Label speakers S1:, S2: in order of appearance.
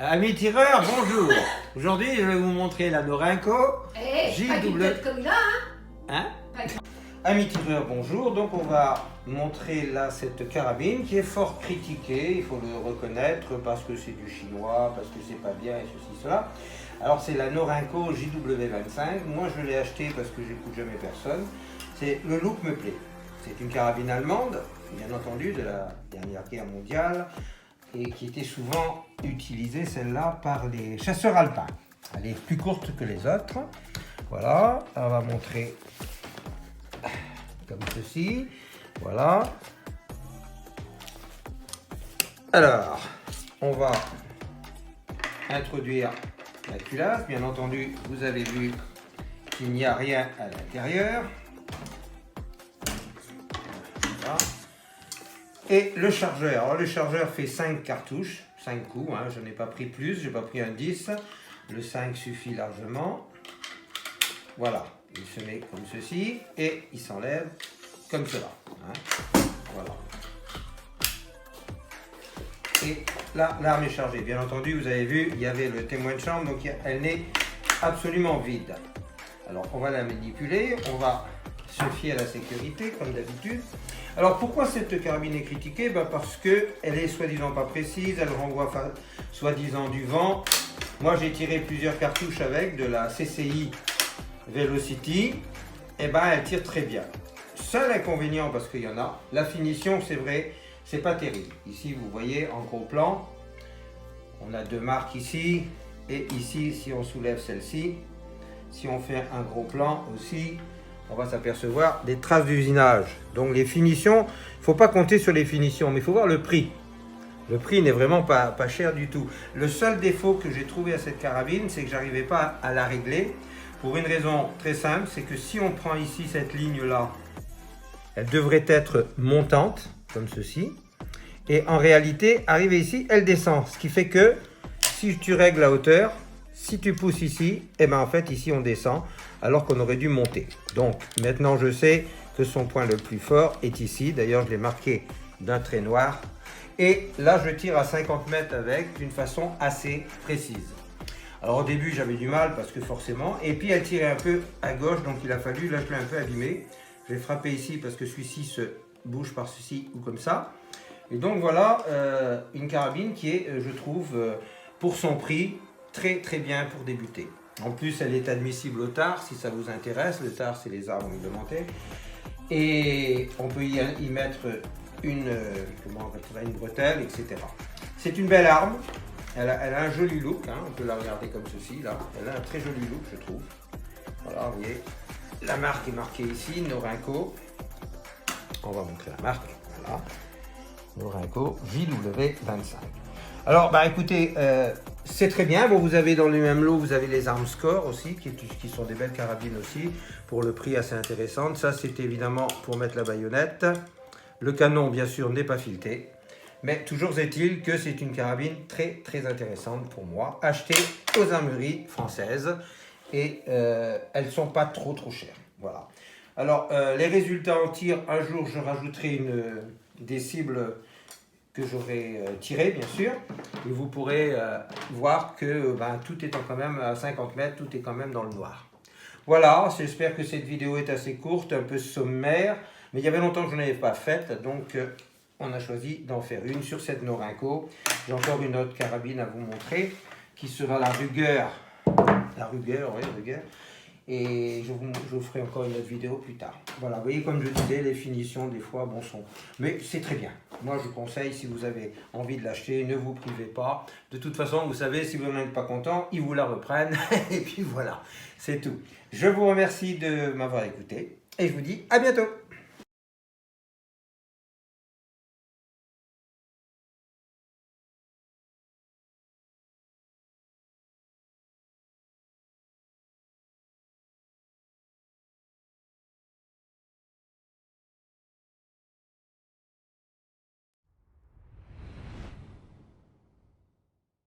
S1: Amis tireurs, bonjour. Aujourd'hui, je vais vous montrer la Norinco
S2: JW. Comme là,
S1: hein? Amis tireurs, bonjour. Donc, on va montrer là cette carabine qui est fort critiquée, il faut le reconnaître, parce que c'est du chinois, parce que c'est pas bien et ceci, cela. Alors, c'est la Norinco JW25. Moi, je l'ai acheté parce que j'écoute jamais personne. Le look me plaît. C'est une carabine allemande, bien entendu, de la dernière guerre mondiale, et qui était souvent utilisée, celle-là, par les chasseurs alpins. Elle est plus courte que les autres. Voilà, on va montrer comme ceci. Voilà. Alors, on va introduire la culasse. Bien entendu, vous avez vu qu'il n'y a rien à l'intérieur. Voilà. Et le chargeur. Alors, le chargeur fait 5 cartouches, 5 coups. Hein. Je n'ai pas pris plus, je n'ai pas pris un 10. Le 5 suffit largement. Voilà. Il se met comme ceci et il s'enlève comme cela. Hein. Voilà. Et là, l'arme est chargée. Bien entendu, vous avez vu, il y avait le témoin de chambre, donc elle n'est absolument vide. Alors, on va la manipuler, on va se fier à la sécurité, comme d'habitude. Alors, pourquoi cette carabine est critiquée? Parce qu'elle est soi-disant pas précise, elle renvoie soi-disant du vent. Moi, j'ai tiré plusieurs cartouches avec de la CCI Velocity. Et elle tire très bien. Seul inconvénient, parce qu'il y en a, la finition, c'est vrai, c'est pas terrible. Ici, vous voyez, en gros plan, on a deux marques ici, et ici, si on soulève celle-ci, si on fait un gros plan aussi, on va s'apercevoir des traces d'usinage. Donc les finitions, il ne faut pas compter sur les finitions, mais il faut voir le prix. Le prix n'est vraiment pas cher du tout. Le seul défaut que j'ai trouvé à cette carabine, c'est que j'arrivais pas à la régler, pour une raison très simple, c'est que si on prend ici cette ligne-là, elle devrait être montante, comme ceci. Et en réalité, arrivée ici, elle descend. Ce qui fait que, si tu règles la hauteur, si tu pousses ici, en fait, ici, on descend, alors qu'on aurait dû monter. Donc, maintenant, je sais que son point le plus fort est ici. D'ailleurs, je l'ai marqué d'un trait noir. Et là, je tire à 50 mètres avec, d'une façon assez précise. Alors, au début, j'avais du mal, parce que forcément, et puis elle tirait un peu à gauche, donc il a fallu, là, je l'ai un peu abîmé. Je vais frapper ici, parce que celui-ci se bouge par ceci ou comme ça. Et donc, voilà, une carabine qui est, je trouve, pour son prix, très très bien pour débuter. En plus, elle est admissible au tard, si ça vous intéresse. Le tard, c'est les armes réglementées. Et on peut y mettre une bretelle, etc. C'est une belle arme. Elle a un joli look, hein. On peut la regarder comme ceci, là. Elle a un très joli look, je trouve. Voilà, vous voyez. La marque est marquée ici, Norinco. On va montrer la marque, voilà. Norinco JW25. Alors, écoutez, c'est très bien. Bon, vous avez dans le même lot, vous avez les armes Score aussi, qui sont des belles carabines aussi, pour le prix assez intéressant. Ça, c'est évidemment pour mettre la baïonnette. Le canon, bien sûr, n'est pas fileté. Mais toujours est-il que c'est une carabine très, très intéressante pour moi, achetée aux armeries françaises. Et elles ne sont pas trop, trop chères. Voilà. Alors, les résultats en tir, un jour, je rajouterai des cibles que j'aurai tiré bien sûr, et vous pourrez voir que tout étant quand même à 50 mètres, tout est quand même dans le noir. Voilà, j'espère que cette vidéo est assez courte, un peu sommaire, mais il y avait longtemps que je n'en avais pas faite, donc on a choisi d'en faire une sur cette Norinco. J'ai encore une autre carabine à vous montrer, qui sera la Ruger, et je vous ferai encore une autre vidéo plus tard. Voilà, vous voyez, comme je disais, les finitions des fois sont, mais c'est très bien. Moi je conseille, si vous avez envie de l'acheter, ne vous privez pas. De toute façon, vous savez, si vous n'en êtes pas content, ils vous la reprennent et puis voilà, c'est tout. Je vous remercie de m'avoir écouté et je vous dis à bientôt.